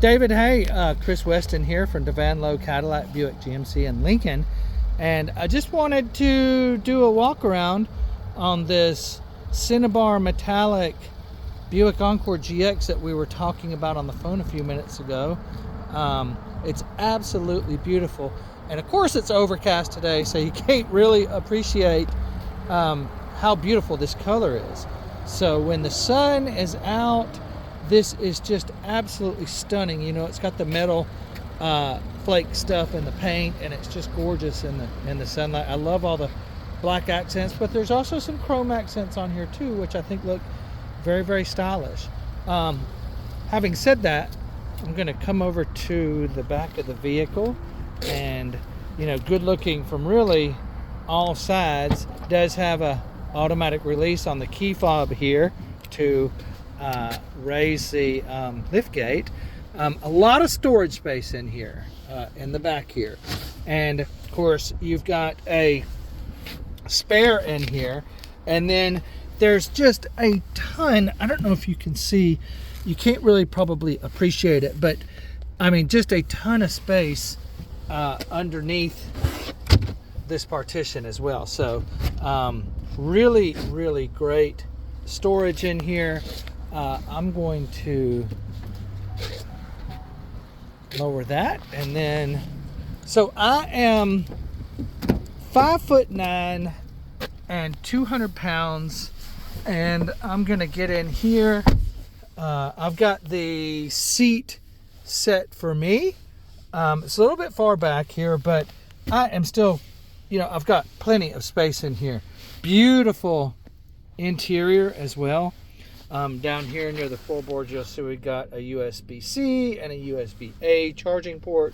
David, hey, Chris Weston here from Devan Low Cadillac, Buick, GMC, and Lincoln. And I just wanted to do a walk around on this Cinnabar metallic Buick Encore GX that we were talking about on the phone a few minutes ago. It's absolutely beautiful. And of course it's overcast today, so you can't really appreciate how beautiful this color is. So when the sun is out, this is just absolutely stunning. You know, it's got the metal flake stuff in the paint, and it's just gorgeous in the sunlight. I love all the black accents, but there's also some chrome accents on here too, which I think look very, very stylish. Having said that, I'm going to come over to the back of the vehicle, and you know, good looking from really all sides. Does have a automatic release on the key fob here to raise the lift gate. A lot of storage space in here, in the back here, and of course you've got a spare in here, and then there's just a ton. I don't know if you can see, you can't really probably appreciate it, but I mean just a ton of space underneath this partition as well. So really, really great storage in here. I'm going to lower that, and then, so I am 5'9" and 200 pounds, and I'm gonna get in here. I've got the seat set for me. It's a little bit far back here, but I am still, you know, I've got plenty of space in here. Beautiful interior as well. Down here near the floorboard, you'll see we got a USB-C and a USB-A charging port.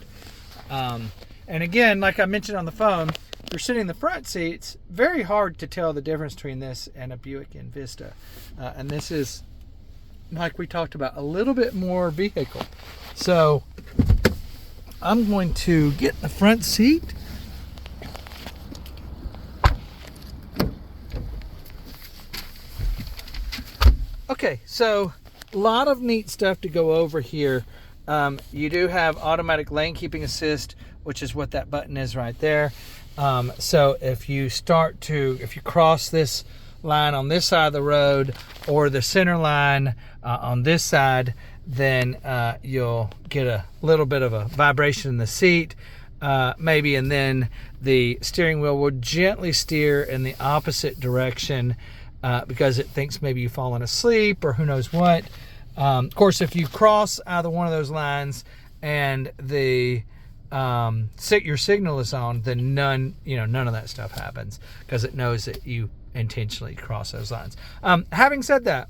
And again, like I mentioned on the phone, if you're sitting in the front seats, very hard to tell the difference between this and a Buick Envista. And this is, like we talked about, a little bit more vehicle. So I'm going to get the front seat. Okay, so a lot of neat stuff to go over here. You do have automatic lane keeping assist, which is what that button is right there. So if you cross this line on this side of the road, or the center line on this side, then you'll get a little bit of a vibration in the seat, maybe, and then the steering wheel will gently steer in the opposite direction because it thinks maybe you've fallen asleep or who knows what. Of course, if you cross either one of those lines and the your signal is on, then none of that stuff happens, because it knows that you intentionally cross those lines. Having said that,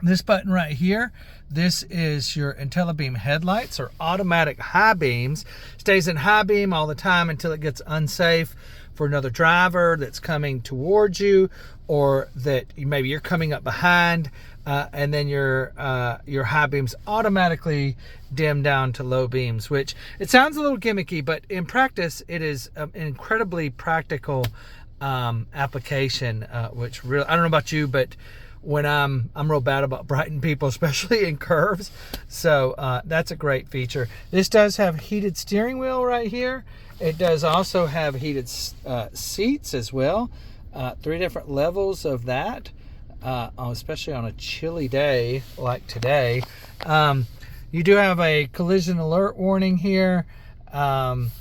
this button right here, this is your IntelliBeam headlights, or automatic high beams. Stays in high beam all the time until it gets unsafe for another driver that's coming towards you, or that maybe you're coming up behind, and then your high beams automatically dim down to low beams, which it sounds a little gimmicky, but in practice it is an incredibly practical application, which really, I don't know about you, but when I'm real bad about brightening people, especially in curves. So that's a great feature. This does have heated steering wheel right here. It does also have heated seats as well. 3 different levels of that, especially on a chilly day like today. You do have a collision alert warning here, and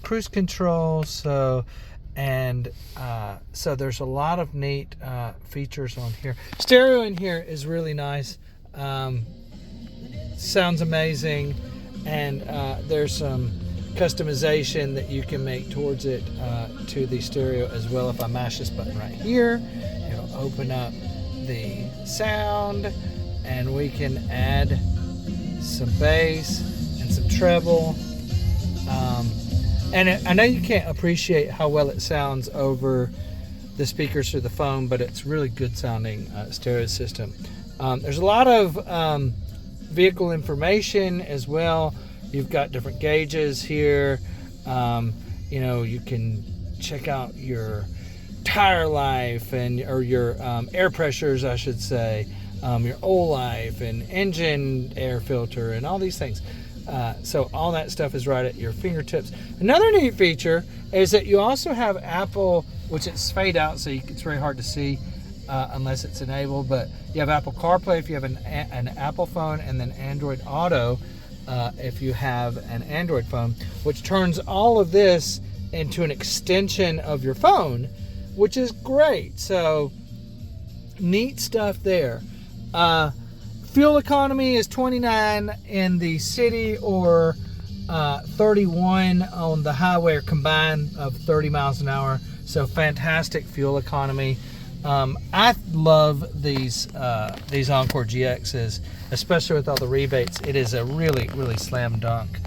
cruise control. So there's a lot of neat features on here. Stereo in here is really nice. Sounds amazing, and there's some customization that you can make towards it to the stereo as well. If I mash this button right here, it'll open up the sound, and we can add some bass and some treble. And I know you can't appreciate how well it sounds over the speakers through the phone, but it's really good sounding stereo system. There's a lot of vehicle information as well. You've got different gauges here. You can check out your tire life or your air pressures, I should say. your oil life and engine air filter and all these things. So all that stuff is right at your fingertips. Another neat feature is that you also have Apple, which it's fade out, so it's very hard to see unless it's enabled. But you have Apple CarPlay if you have an Apple phone, and then Android Auto if you have an Android phone, which turns all of this into an extension of your phone, which is great. So neat stuff there. Fuel economy is 29 in the city, or 31 on the highway, or combined of 30 miles an hour. So fantastic fuel economy. I love these Encore GXs, especially with all the rebates. It is a really, really slam dunk.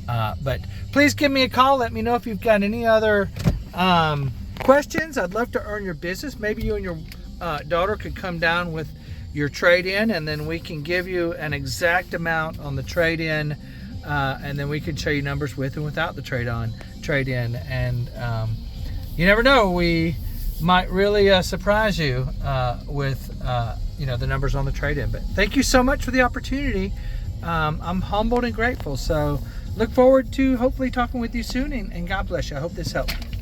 But please give me a call. Let me know if you've got any other questions. I'd love to earn your business. Maybe you and your daughter could come down with your trade-in, and then we can give you an exact amount on the trade-in, and then we can show you numbers with and without the trade-in. And you never know, we might really surprise you with the numbers on the trade-in. But thank you so much for the opportunity. I'm humbled and grateful. So look forward to hopefully talking with you soon, and God bless you. I hope this helped.